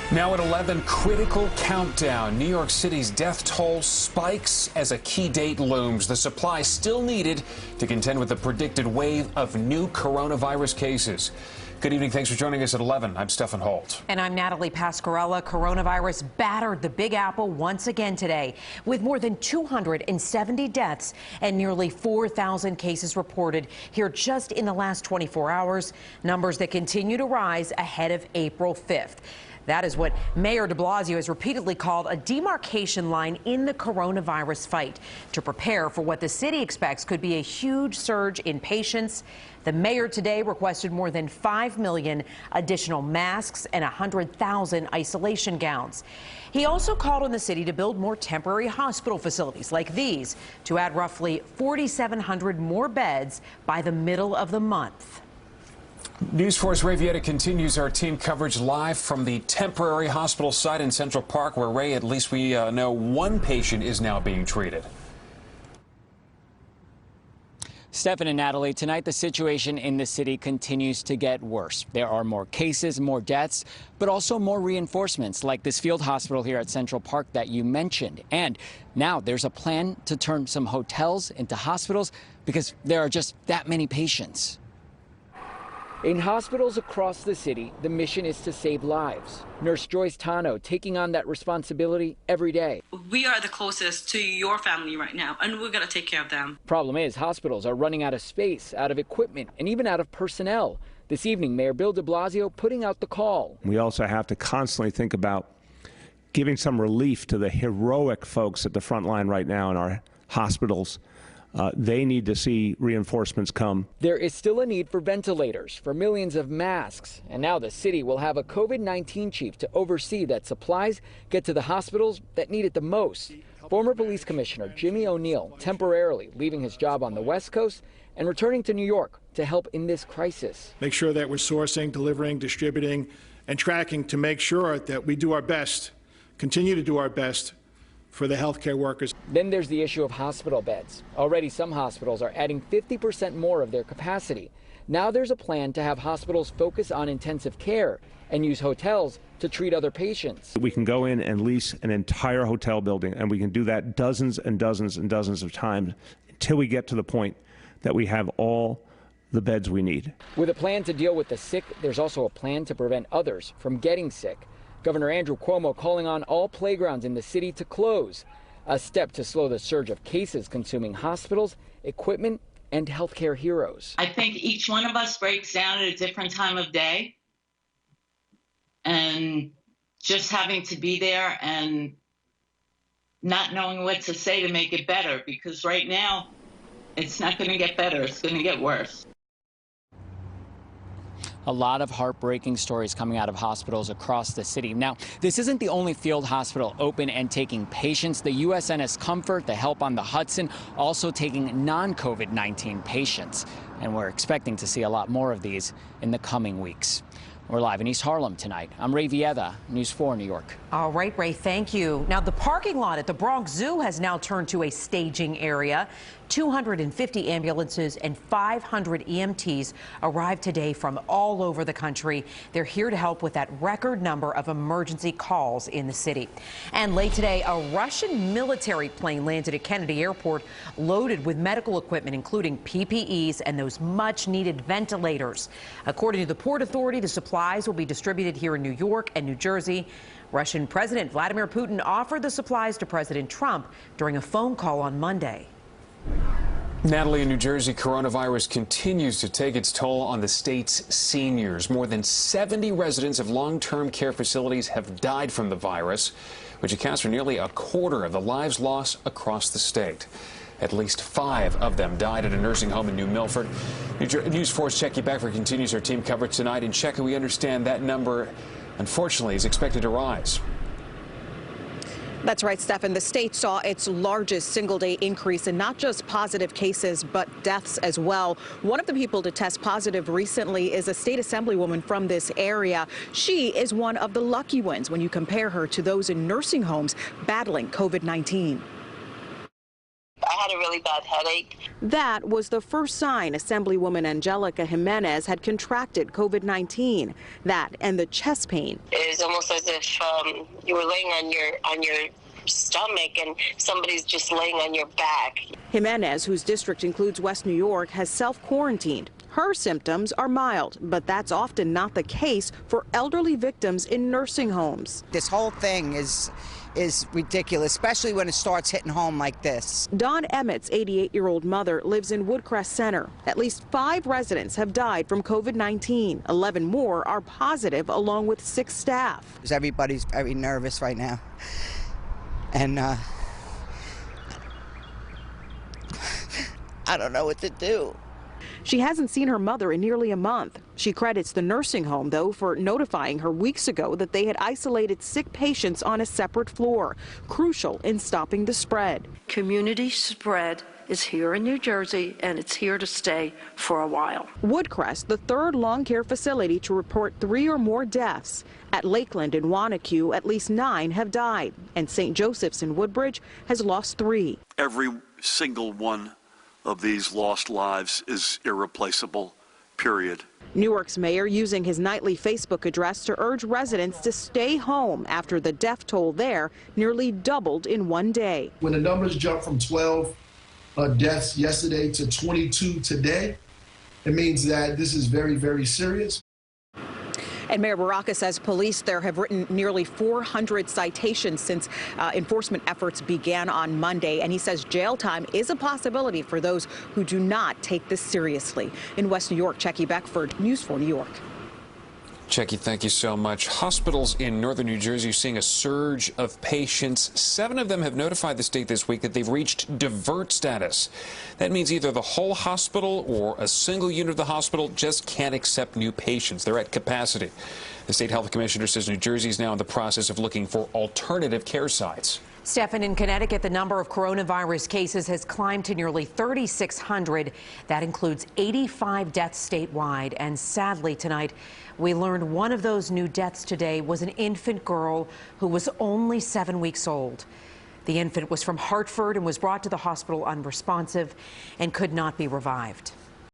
Now at 11, critical countdown. New York City's death toll spikes as a key date looms. The supply still needed to contend with the predicted wave of new coronavirus cases. Good evening. Thanks for joining us at 11. I'm Stephen Holt. And I'm Natalie Pasquarella. Coronavirus battered the Big Apple once again today, with more than 270 deaths and nearly 4,000 cases reported here just in the last 24 hours, numbers that continue to rise ahead of April 5th. That is what Mayor de Blasio has repeatedly called a demarcation line in the coronavirus fight to prepare for what the city expects could be a huge surge in patients. The mayor today requested more than 5 million additional masks and 100,000 isolation gowns. He also called on the city to build more temporary hospital facilities like these to add roughly 4,700 more beds by the middle of the month. News 4's Ray Vieta continues our team coverage live from the temporary hospital site in Central Park, where, Ray, at least we know one patient is now being treated. Stephen and Natalie, tonight the situation in the city continues to get worse. There are more cases, more deaths, but also more reinforcements like this field hospital here at Central Park that you mentioned. And now there's a plan to turn some hotels into hospitals because there are just that many patients. In hospitals across the city, the mission is to save lives. Nurse Joyce Tano taking on that responsibility every day. We are the closest to your family right now, and we're going to take care of them. Problem is, hospitals are running out of space, out of equipment, and even out of personnel. This evening, Mayor Bill de Blasio putting out the call. We also have to constantly think about giving some relief to the heroic folks at the front line right now in our hospitals. They need to see reinforcements come. There is still a need for ventilators, for millions of masks, and now the city will have a COVID-19 chief to oversee that supplies get to the hospitals that need it the most. Former police commissioner Jimmy O'Neill temporarily leaving his job on the West Coast and returning to New York to help in this crisis. Make sure that we're sourcing, delivering, distributing, and tracking to make sure that we do our best, continue to do our best for the healthcare workers. Then there's the issue of hospital beds. Already some hospitals are adding 50% more of their capacity. Now there's a plan to have hospitals focus on intensive care and use hotels to treat other patients. We can go in and lease an entire hotel building, and we can do that dozens and dozens and dozens of times until we get to the point that we have all the beds we need. With a plan to deal with the sick, there's also a plan to prevent others from getting sick. Governor Andrew Cuomo calling on all playgrounds in the city to close, a step to slow the surge of cases consuming hospitals, equipment, and healthcare heroes. I think each one of us breaks down at a different time of day, and just having to be there and not knowing what to say to make it better, because right now it's not going to get better, it's going to get worse. A lot of heartbreaking stories coming out of hospitals across the city. Now, this isn't the only field hospital open and taking patients. The USNS Comfort, the Help on the Hudson, also taking non-COVID-19 patients. And we're expecting to see a lot more of these in the coming weeks. We're live in East Harlem tonight. I'm Ray Vieta, News 4 New York. All right, Ray, thank you. Now, the parking lot at the Bronx Zoo has now turned to a staging area. 250 ambulances and 500 EMTs arrived today from all over the country. They're here to help with that record number of emergency calls in the city. And late today, a Russian military plane landed at Kennedy Airport loaded with medical equipment, including PPEs and those much-needed ventilators. According to the Port Authority, the supplies will be distributed here in New York and New Jersey. Russian President Vladimir Putin offered the supplies to President Trump during a phone call on Monday. Natalie, in New Jersey, coronavirus continues to take its toll on the state's seniors. More than 70 residents of long-term care facilities have died from the virus, which accounts for nearly a quarter of the lives lost across the state. At least 5 of them died at a nursing home in New Milford. News 4's Checky Beckford continues our team coverage tonight. In Checky, we understand that number, unfortunately, is expected to rise. That's right, Stephen. The state saw its largest single-day increase in not just positive cases, but deaths as well. One of the people to test positive recently is a state assemblywoman from this area. She is one of the lucky ones when you compare her to those in nursing homes battling COVID-19. I had a really really bad headache. That was the first sign Assemblywoman Angelica Jimenez had contracted COVID-19. That and the chest pain. It was almost as if you were laying on your stomach and somebody's just laying on your back. Jimenez, whose district includes West New York, has self-quarantined. Her symptoms are mild, but that's often not the case for elderly victims in nursing homes. This whole thing is ridiculous, especially when it starts hitting home like this. Dawn Emmett's 88-year-old mother lives in Woodcrest Center. At least 5 residents have died from COVID-19. 11 more are positive, along with 6 staff. Everybody's very nervous right now. And I don't know what to do. She hasn't seen her mother in nearly a month. She credits the nursing home, though, for notifying her weeks ago that they had isolated sick patients on a separate floor, crucial in stopping the spread. Community spread is here in New Jersey, and it's here to stay for a while. Woodcrest, the 3rd long care facility to report 3 or more deaths. At Lakeland and Wanacue, at least 9 have died, and St. Joseph's in Woodbridge has lost 3. Every single one of these lost lives is irreplaceable, period. Newark's mayor using his nightly Facebook address to urge residents to stay home after the death toll there nearly doubled in one day. When the numbers jumped from 12 deaths yesterday to 22 today, it means that this is very, very serious. And Mayor Baraka says police there have written nearly 400 citations since enforcement efforts began on Monday. And he says jail time is a possibility for those who do not take this seriously. In West New York, Checky Beckford, News 4 New York. Checky, thank you so much. Hospitals in northern New Jersey are seeing a surge of patients. 7 of them have notified the state this week that they've reached divert status. That means either the whole hospital or a single unit of the hospital just can't accept new patients. They're at capacity. The state health commissioner says New Jersey is now in the process of looking for alternative care sites. Stephan, in Connecticut, the number of coronavirus cases has climbed to nearly 3,600. That includes 85 deaths statewide. And sadly, tonight, we learned one of those new deaths today was an infant girl who was only 7 weeks old. The infant was from Hartford and was brought to the hospital unresponsive and could not be revived.